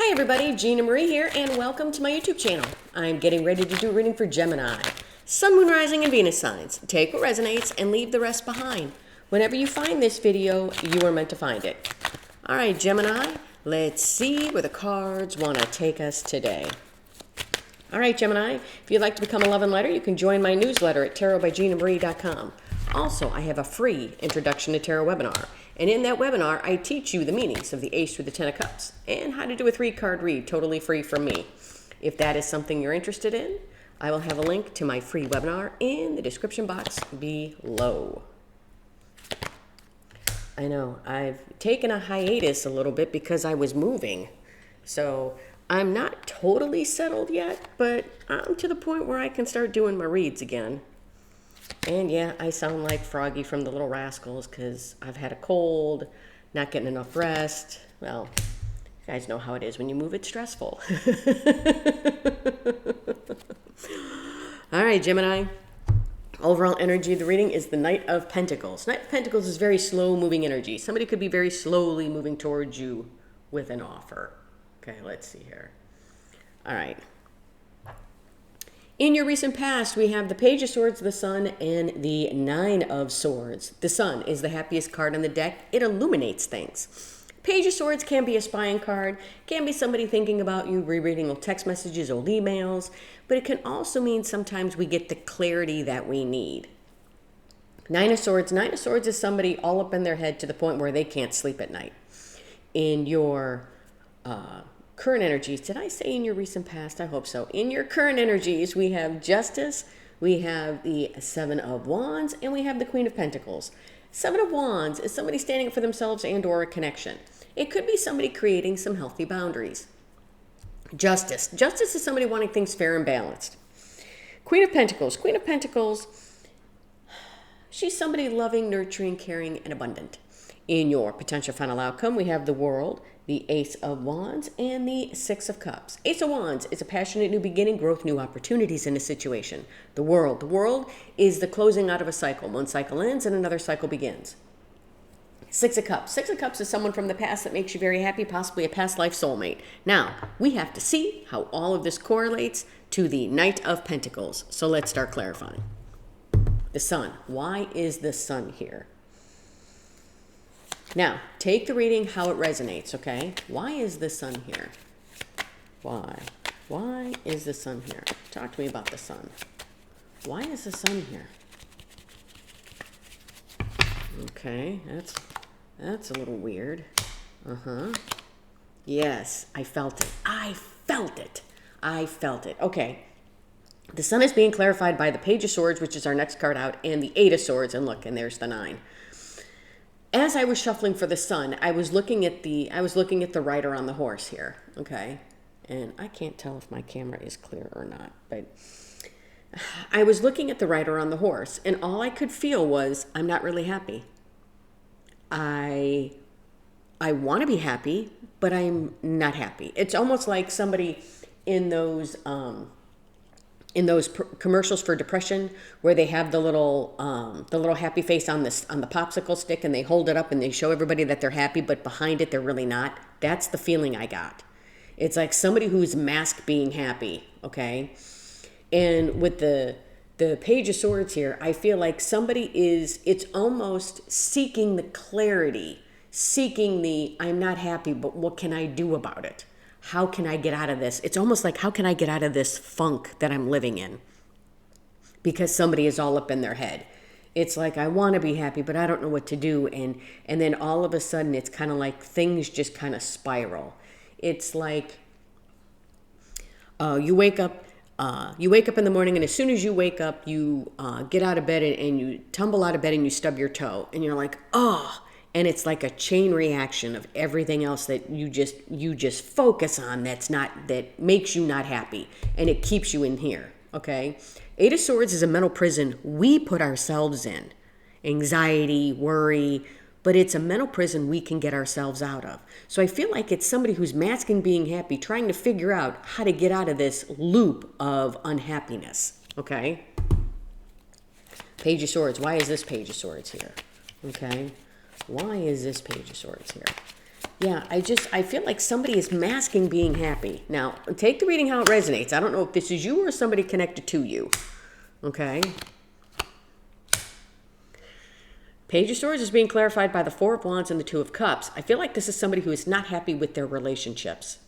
Hi everybody, Gina Marie here, and welcome to my YouTube channel. I'm getting ready to do a reading for Gemini. Sun, Moon, Rising, and Venus signs. Take what resonates and leave the rest behind. Whenever you find this video, you are meant to find it. All right, Gemini, let's see where the cards want to take us today. All right, Gemini, if you'd like to become a love and letter, you can join my newsletter at tarotbyginamarie.com. Also, I have a free Introduction to Tarot webinar. And in that webinar, I teach you the meanings of the Ace through the Ten of Cups and how to do a 3-card read totally free from me. If that is something you're interested in, I will have a link to my free webinar in the description box below. I know, I've taken a hiatus a little bit because I was moving. So I'm not totally settled yet, but I'm to the point where I can start doing my reads again. And yeah, I sound like Froggy from the Little Rascals because I've had a cold, not getting enough rest. Well, you guys know how it is when you move, it's stressful. All right, Gemini. Overall energy of the reading is the Knight of Pentacles. Knight of Pentacles is very slow-moving energy. Somebody could be very slowly moving towards you with an offer. Okay, let's see here. All right. In your recent past, we have the Page of Swords, the Sun, and the Nine of Swords. The Sun is the happiest card on the deck. It illuminates things. Page of Swords can be a spying card, can be somebody thinking about you, rereading old text messages, old emails, but it can also mean sometimes we get the clarity that we need. Nine of Swords is somebody all up in their head to the point where they can't sleep at night. In your current energies, did I say in your recent past? I hope so. In your current energies, we have Justice, we have the Seven of Wands, and we have the Queen of Pentacles. Seven of Wands is somebody standing up for themselves and or a connection. It could be somebody creating some healthy boundaries. Justice is somebody wanting things fair and balanced. Queen of Pentacles, she's somebody loving, nurturing, caring, and abundant. In your potential final outcome, we have the World, the Ace of Wands, and the Six of Cups. Ace of Wands is a passionate new beginning, growth, new opportunities in a situation. The World is the closing out of a cycle. One cycle ends and another cycle begins. Six of Cups is someone from the past that makes you very happy, possibly a past life soulmate. Now, we have to see how all of this correlates to the Knight of Pentacles. So let's start clarifying. The Sun. Why is the Sun here? Now, take the reading how it resonates, okay? Why is the Sun here? Why? Why is the Sun here? Talk to me about the Sun. Why is the Sun here? Okay, that's a little weird. Yes, I felt it. Okay. The Sun is being clarified by the Page of Swords, which is our next card out, and the Eight of Swords, and look, and there's the 9. As I was shuffling for the Sun, I was looking at the rider on the horse here, okay? And I can't tell if my camera is clear or not, but I was looking at the rider on the horse, and all I could feel was, I'm not really happy. I want to be happy, but I'm not happy. It's almost like somebody in those commercials for depression where they have the little happy face on the popsicle stick and they hold it up and they show everybody that they're happy, but behind it they're really not. That's the feeling I got. It's like somebody who's masked being happy, okay? And with the Page of Swords here, I feel like somebody it's almost seeking the clarity, seeking the I'm not happy, but what can I do about it? How can I get out of this? It's almost like, how can I get out of this funk that I'm living in? Because somebody is all up in their head. It's like, I want to be happy, but I don't know what to do. And then all of a sudden, it's kind of like things just kind of spiral. It's like you wake up in the morning, and as soon as you wake up, you get out of bed and you tumble out of bed and you stub your toe. And you're like, oh. And it's like a chain reaction of everything else that you just focus on that makes you not happy, and it keeps you in here, okay? Eight of Swords is a mental prison we put ourselves in. Anxiety, worry, but it's a mental prison we can get ourselves out of. So I feel like it's somebody who's masking being happy, trying to figure out how to get out of this loop of unhappiness, okay? Page of Swords. Why is this Page of Swords here? Okay. Why is this Page of Swords here? Yeah, I feel like somebody is masking being happy. Now, take the reading how it resonates. I don't know if this is you or somebody connected to you. Okay? Page of Swords is being clarified by the Four of Wands and the Two of Cups. I feel like this is somebody who is not happy with their relationships.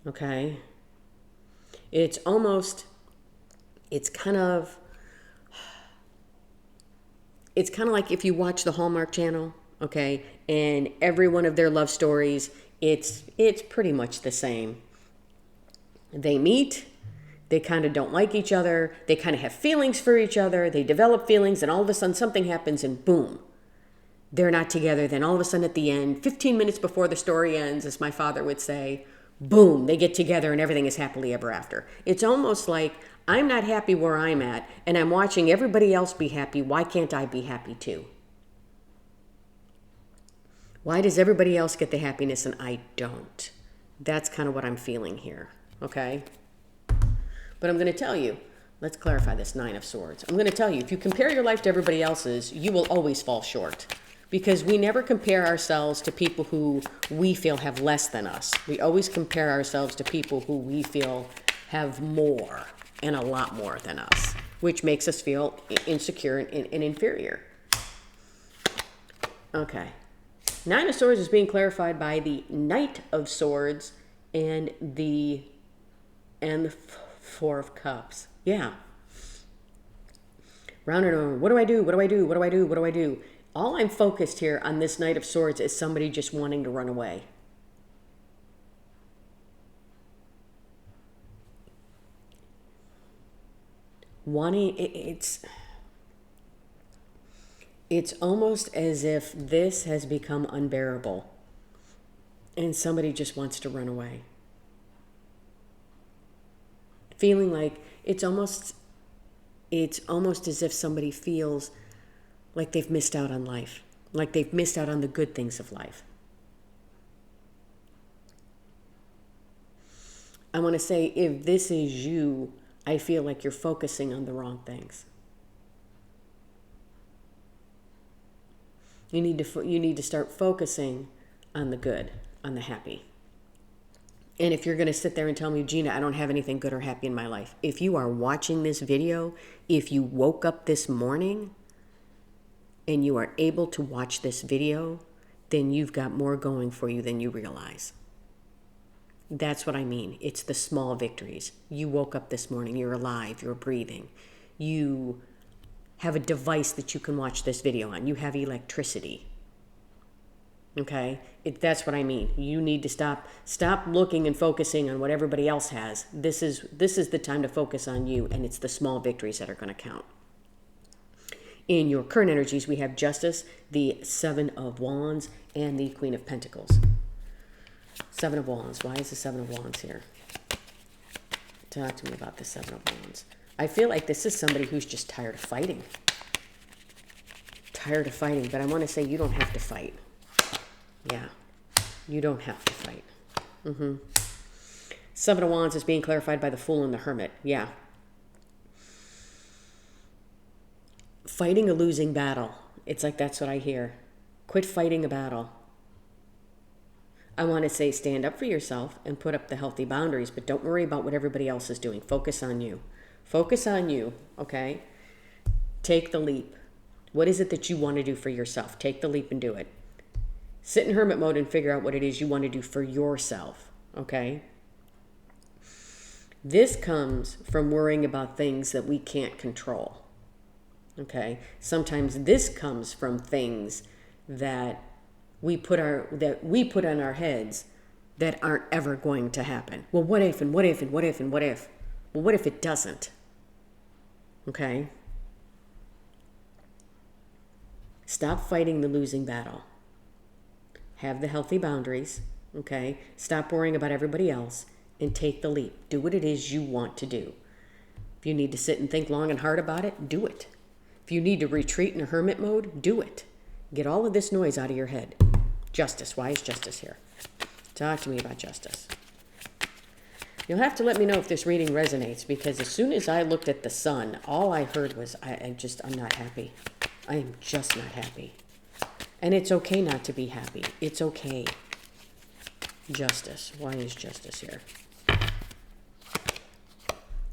Okay? It's kind of like if you watch the Hallmark Channel, okay, and every one of their love stories, it's pretty much the same. They meet, they kind of don't like each other, they kind of have feelings for each other, they develop feelings, and all of a sudden something happens and boom, they're not together. Then all of a sudden at the end, 15 minutes before the story ends, as my father would say, boom, they get together and everything is happily ever after. It's almost like I'm not happy where I'm at and I'm watching everybody else be happy. Why can't I be happy too? Why does everybody else get the happiness and I don't? That's kind of what I'm feeling here, okay? But I'm going to tell you, let's clarify this Nine of Swords. I'm going to tell you, if you compare your life to everybody else's, you will always fall short. Because we never compare ourselves to people who we feel have less than us. We always compare ourselves to people who we feel have more and a lot more than us, which makes us feel insecure and inferior. Okay. Nine of Swords is being clarified by the Knight of Swords and the Four of Cups. Yeah. Round and over. What do I do? What do I do? What do I do? What do I do? All I'm focused here on this Knight of Swords is somebody just wanting to run away. It's almost as if this has become unbearable and somebody just wants to run away. Feeling like it's almost as if somebody feels like they've missed out on life, like they've missed out on the good things of life. I want to say, if this is you, I feel like you're focusing on the wrong things. You need to start focusing on the good, on the happy. And if you're going to sit there and tell me, Gina, I don't have anything good or happy in my life. If you are watching this video, if you woke up this morning and you are able to watch this video, then you've got more going for you than you realize. That's what I mean. It's the small victories. You woke up this morning, you're alive, you're breathing. You have a device that you can watch this video on. You have electricity. Okay? That's what I mean. You need to stop looking and focusing on what everybody else has. This is the time to focus on you, and it's the small victories that are going to count. In your current energies, we have Justice, the Seven of Wands, and the Queen of Pentacles. Seven of Wands. Why is the Seven of Wands here? Talk to me about the Seven of Wands. I feel like this is somebody who's just tired of fighting. Tired of fighting, but I want to say you don't have to fight. Yeah, you don't have to fight. Seven of Wands is being clarified by the Fool and the Hermit. Yeah. Fighting a losing battle. It's like that's what I hear. Quit fighting a battle. I want to say stand up for yourself and put up the healthy boundaries, but don't worry about what everybody else is doing. Focus on you. Focus on you, okay? Take the leap. What is it that you want to do for yourself? Take the leap and do it. Sit in hermit mode and figure out what it is you want to do for yourself, okay? This comes from worrying about things that we can't control, okay? Sometimes this comes from things that we put on our heads that aren't ever going to happen. Well, what if, and what if, and what if, and what if? Well, what if it doesn't? Okay? Stop fighting the losing battle. Have the healthy boundaries, okay? Stop worrying about everybody else and take the leap. Do what it is you want to do. If you need to sit and think long and hard about it, do it. If you need to retreat in a hermit mode, do it. Get all of this noise out of your head. Justice. Why is Justice here? Talk to me about Justice. You'll have to let me know if this reading resonates, because as soon as I looked at the Sun, all I heard was, I'm not happy. I am just not happy. And it's okay not to be happy. It's okay. Justice. Why is Justice here?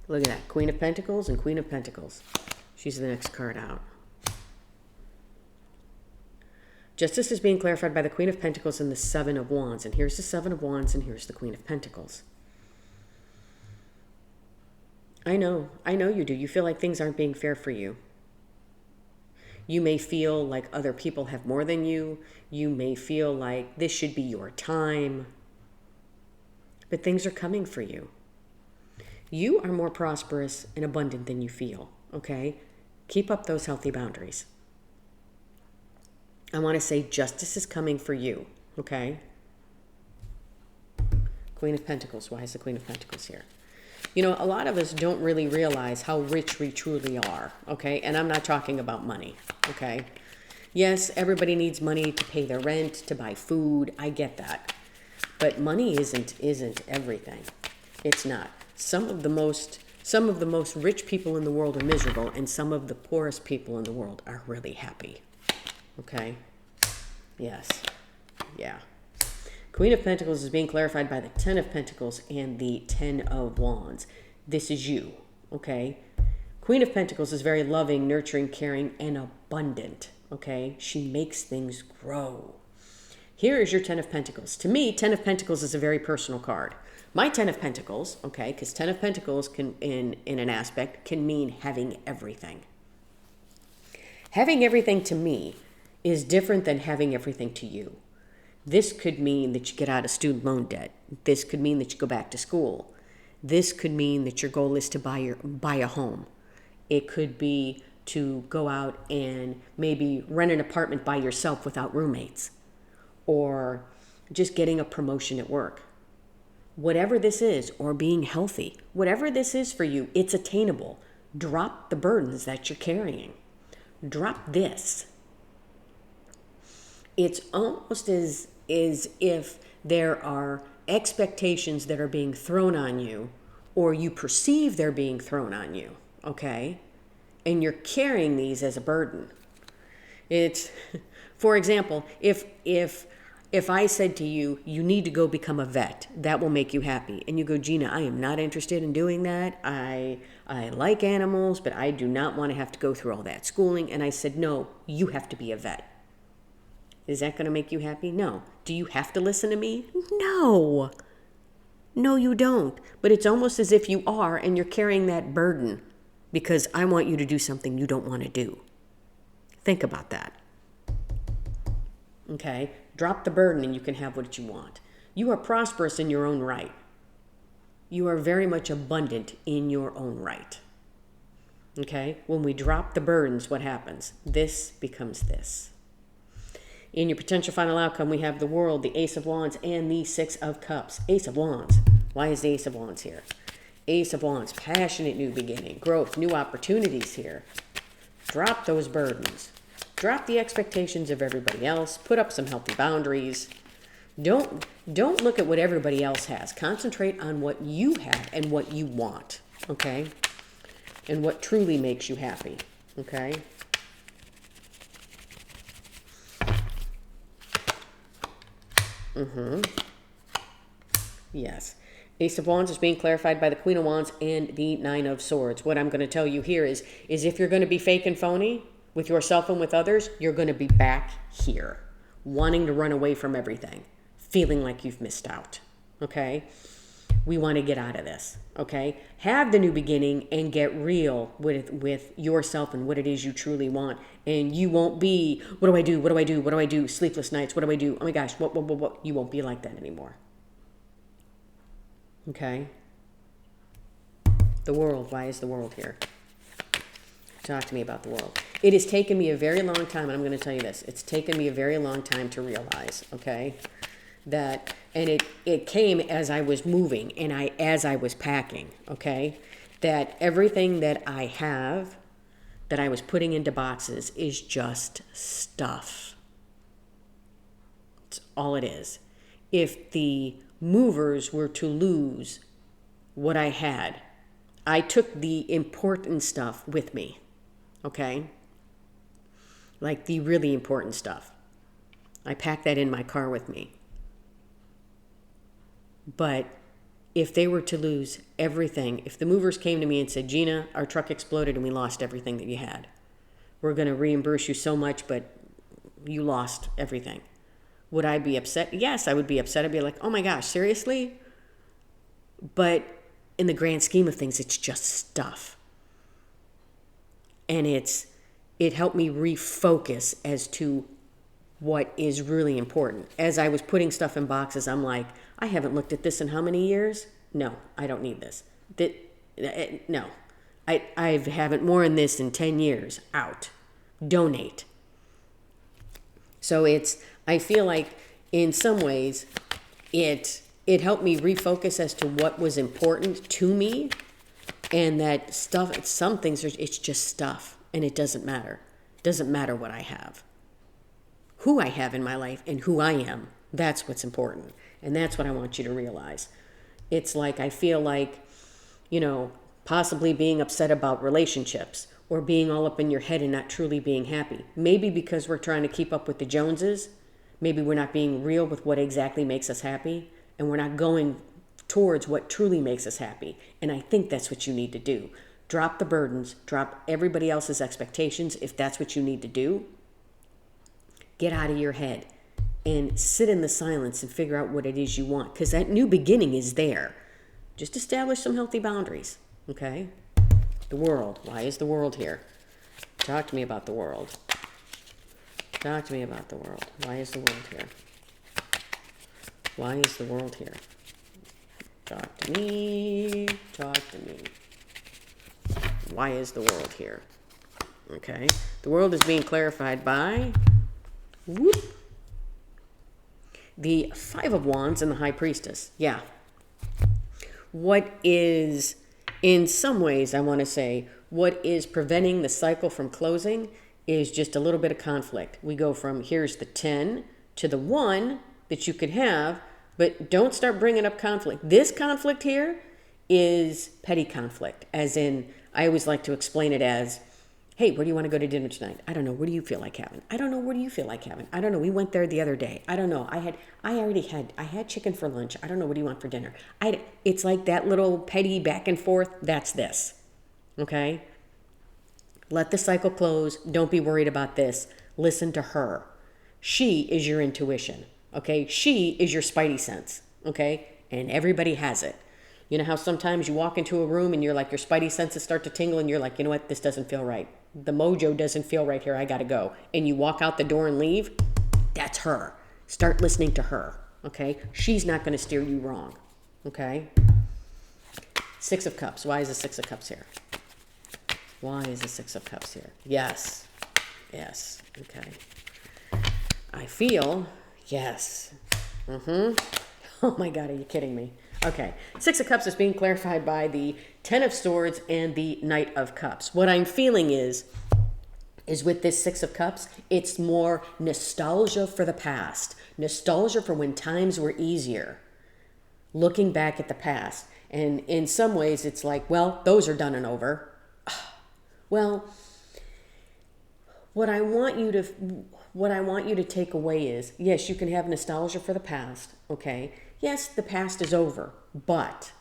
Look at that. Queen of Pentacles and Queen of Pentacles. She's the next card out. Justice is being clarified by the Queen of Pentacles and the Seven of Wands. And here's the Seven of Wands and here's the Queen of Pentacles. I know you do. You feel like things aren't being fair for you. You may feel like other people have more than you. You may feel like this should be your time. But things are coming for you. You are more prosperous and abundant than you feel, okay? Keep up those healthy boundaries. I want to say justice is coming for you, okay? Queen of Pentacles. Why is the Queen of Pentacles here? You know, a lot of us don't really realize how rich we truly are, okay? And I'm not talking about money, okay? Yes, everybody needs money to pay their rent, to buy food. I get that. But money isn't everything. It's not. Some of the most rich people in the world are miserable, and some of the poorest people in the world are really happy. Okay? Yes. Yeah. Queen of Pentacles is being clarified by the Ten of Pentacles and the Ten of Wands. This is you. Okay? Queen of Pentacles is very loving, nurturing, caring, and abundant. Okay? She makes things grow. Here is your Ten of Pentacles. To me, Ten of Pentacles is a very personal card. My Ten of Pentacles, okay, because Ten of Pentacles can, in an aspect, can mean having everything. Having everything to me is different than having everything to you. This could mean that you get out of student loan debt. This could mean that you go back to school. This could mean that your goal is to buy a home. It could be to go out and maybe rent an apartment by yourself without roommates, or just getting a promotion at work. Whatever this is, or being healthy, whatever this is for you, it's attainable. Drop the burdens that you're carrying. Drop this. It's almost as if there are expectations that are being thrown on you, or you perceive they're being thrown on you, okay? And you're carrying these as a burden. It's, for example, if I said to you, you need to go become a vet, that will make you happy. And you go, Gina, I am not interested in doing that. I like animals, but I do not want to have to go through all that schooling. And I said, no, you have to be a vet. Is that going to make you happy? No. Do you have to listen to me? No. No, you don't. But it's almost as if you are, and you're carrying that burden because I want you to do something you don't want to do. Think about that. Okay? Drop the burden and you can have what you want. You are prosperous in your own right. You are very much abundant in your own right. Okay? When we drop the burdens, what happens? This becomes this. In your potential final outcome, we have the World, the Ace of Wands, and the Six of Cups. Ace of Wands. Why is the Ace of Wands here? Ace of Wands, passionate new beginning, growth, new opportunities here. Drop those burdens. Drop the expectations of everybody else. Put up some healthy boundaries. Don't look at what everybody else has. Concentrate on what you have and what you want, okay? And what truly makes you happy, okay? Yes. Ace of Wands is being clarified by the Queen of Wands and the Nine of Swords. What I'm going to tell you here is if you're going to be fake and phony with yourself and with others, you're going to be back here, wanting to run away from everything, feeling like you've missed out, okay? We want to get out of this, okay? Have the new beginning and get real with yourself and what it is you truly want. And you won't be, what do I do? What do I do? What do I do? Sleepless nights. What do I do? Oh my gosh, what? You won't be like that anymore. Okay? The World. Why is the World here? Talk to me about the World. It has taken me a very long time, and I'm going to tell you this. It's taken me a very long time to realize, okay, that, and it came as I was moving and as I was packing, okay, that everything that I have that I was putting into boxes is just stuff. It's all it is. If the movers were to lose what I had, I took the important stuff with me, okay? Like the really important stuff. I pack that in my car with me. But if they were to lose everything, if the movers came to me and said, Gina, our truck exploded and we lost everything that you had. We're going to reimburse you so much, but you lost everything. Would I be upset? Yes, I would be upset. I'd be like, oh my gosh, seriously? But in the grand scheme of things, it's just stuff. And it helped me refocus as to what is really important. As I was putting stuff in boxes, I'm like, I haven't looked at this in how many years? No, I don't need this. No, I haven't worn this in 10 years. Out. Donate. So I feel like in some ways it helped me refocus as to what was important to me, and that stuff, some things, it's just stuff, and it doesn't matter. It doesn't matter what I have. Who I have in my life and who I am, that's what's important. And that's what I want you to realize. It's like, I feel like, possibly being upset about relationships or being all up in your head and not truly being happy. Maybe because we're trying to keep up with the Joneses. Maybe we're not being real with what exactly makes us happy, and we're not going towards what truly makes us happy. And I think that's what you need to do. Drop the burdens, drop everybody else's expectations if that's what you need to do. Get out of your head and sit in the silence and figure out what it is you want, because that new beginning is there. Just establish some healthy boundaries, okay? The world. Why is the world here? Talk to me about the world. Talk to me about the world. Why is the world here? Why is the world here? Talk to me. Talk to me. Why is the world here? Okay. The world is being clarified by the Five of Wands and the High Priestess. Yeah. What is, in some ways, I want to say, what is preventing the cycle from closing is just a little bit of conflict. We go from here's the 10 to the 1 that you could have, but don't start bringing up conflict. This conflict here is petty conflict, as in, I always like to explain it as, hey, where do you want to go to dinner tonight? I don't know. What do you feel like having? I don't know. What do you feel like having? I don't know. We went there the other day. I don't know. I had chicken for lunch. I don't know. What do you want for dinner? It's like that little petty back and forth. That's this. Okay? Let the cycle close. Don't be worried about this. Listen to her. She is your intuition. Okay? She is your spidey sense. Okay? And everybody has it. You know how sometimes you walk into a room and you're like, your spidey senses start to tingle and you're like, you know what? This doesn't feel right. The mojo doesn't feel right here. I got to go. And you walk out the door and leave. That's her. Start listening to her. Okay? She's not going to steer you wrong. Okay? Six of Cups. Why is the Six of Cups here? Why is the Six of Cups here? Yes. Yes. Okay. I feel, yes. Oh my God, are you kidding me? Okay. Six of Cups is being clarified by the Ten of Swords and the Knight of Cups. What I'm feeling is with this Six of Cups, it's more nostalgia for the past. Nostalgia for when times were easier. Looking back at the past. And in some ways, it's like, well, those are done and over. Well, what I want you to take away is, yes, you can have nostalgia for the past, okay? Yes, the past is over, but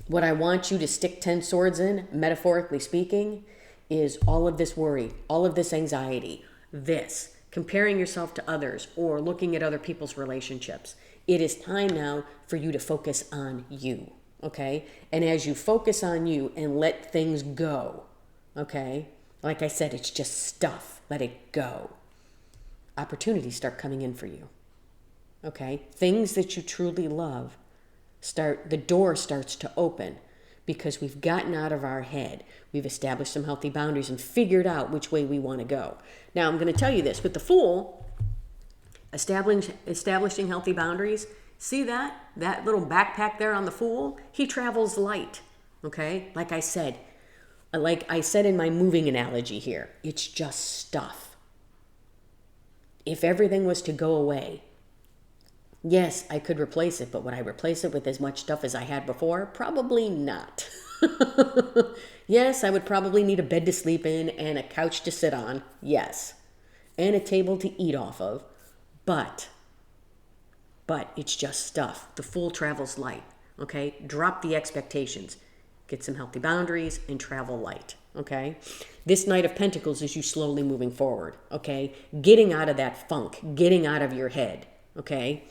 what I want you to stick 10 swords in, metaphorically speaking, is all of this worry, all of this anxiety, this, comparing yourself to others or looking at other people's relationships. It is time now for you to focus on you, okay? And as you focus on you and let things go, okay? Like I said, it's just stuff. Let it go. Opportunities start coming in for you. Okay? Things that you truly love the door starts to open because we've gotten out of our head. We've established some healthy boundaries and figured out which way we want to go. Now, I'm going to tell you this. With the Fool, establishing healthy boundaries, see that little backpack there on the Fool? He travels light. Okay? Like I said in my moving analogy here, it's just stuff. If everything was to go away, yes, I could replace it, but would I replace it with as much stuff as I had before? Probably not. Yes, I would probably need a bed to sleep in and a couch to sit on. Yes. and a table to eat off of, but it's just stuff. The fool travels light, okay? Drop the expectations. Get some healthy boundaries and travel light, okay? This Knight of Pentacles is you slowly moving forward, okay? Getting out of that funk, getting out of your head, okay?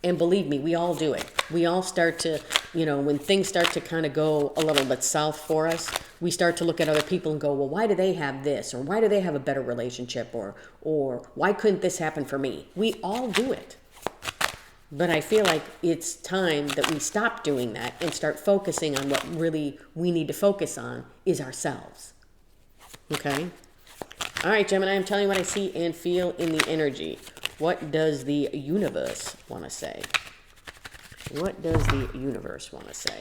And believe me, we all do it. We all start to, when things start to kind of go a little bit south for us, we start to look at other people and go, well, why do they have this? Or why do they have a better relationship? Or why couldn't this happen for me? We all do it. But I feel like it's time that we stop doing that and start focusing on what really we need to focus on is ourselves. Okay? All right, Gemini, I'm telling you what I see and feel in the energy. What does the universe want to say? What does the universe want to say?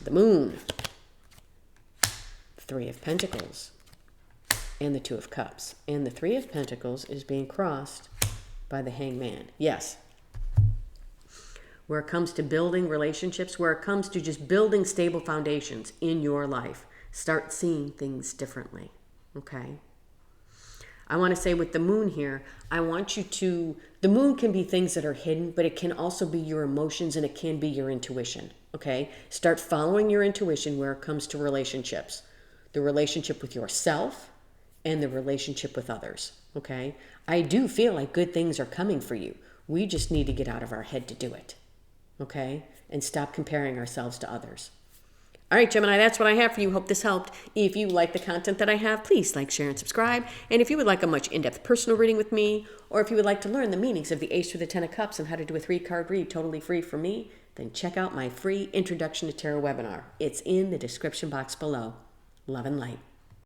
The Moon, Three of Pentacles, and the Two of Cups. And the Three of Pentacles is being crossed by the Hangman. Yes. Where it comes to building relationships, where it comes to just building stable foundations in your life, start seeing things differently, okay? I want to say with the Moon here, I want you to, the Moon can be things that are hidden, but it can also be your emotions and it can be your intuition, okay? Start following your intuition where it comes to relationships. The relationship with yourself and the relationship with others, okay? I do feel like good things are coming for you. We just need to get out of our head to do it. Okay? And stop comparing ourselves to others. All right, Gemini, that's what I have for you. Hope this helped. If you like the content that I have, please like, share, and subscribe. And if you would like a much in-depth personal reading with me, or if you would like to learn the meanings of the Ace through the Ten of Cups and how to do a 3-card read totally free from me, then check out my free Introduction to Tarot webinar. It's in the description box below. Love and light.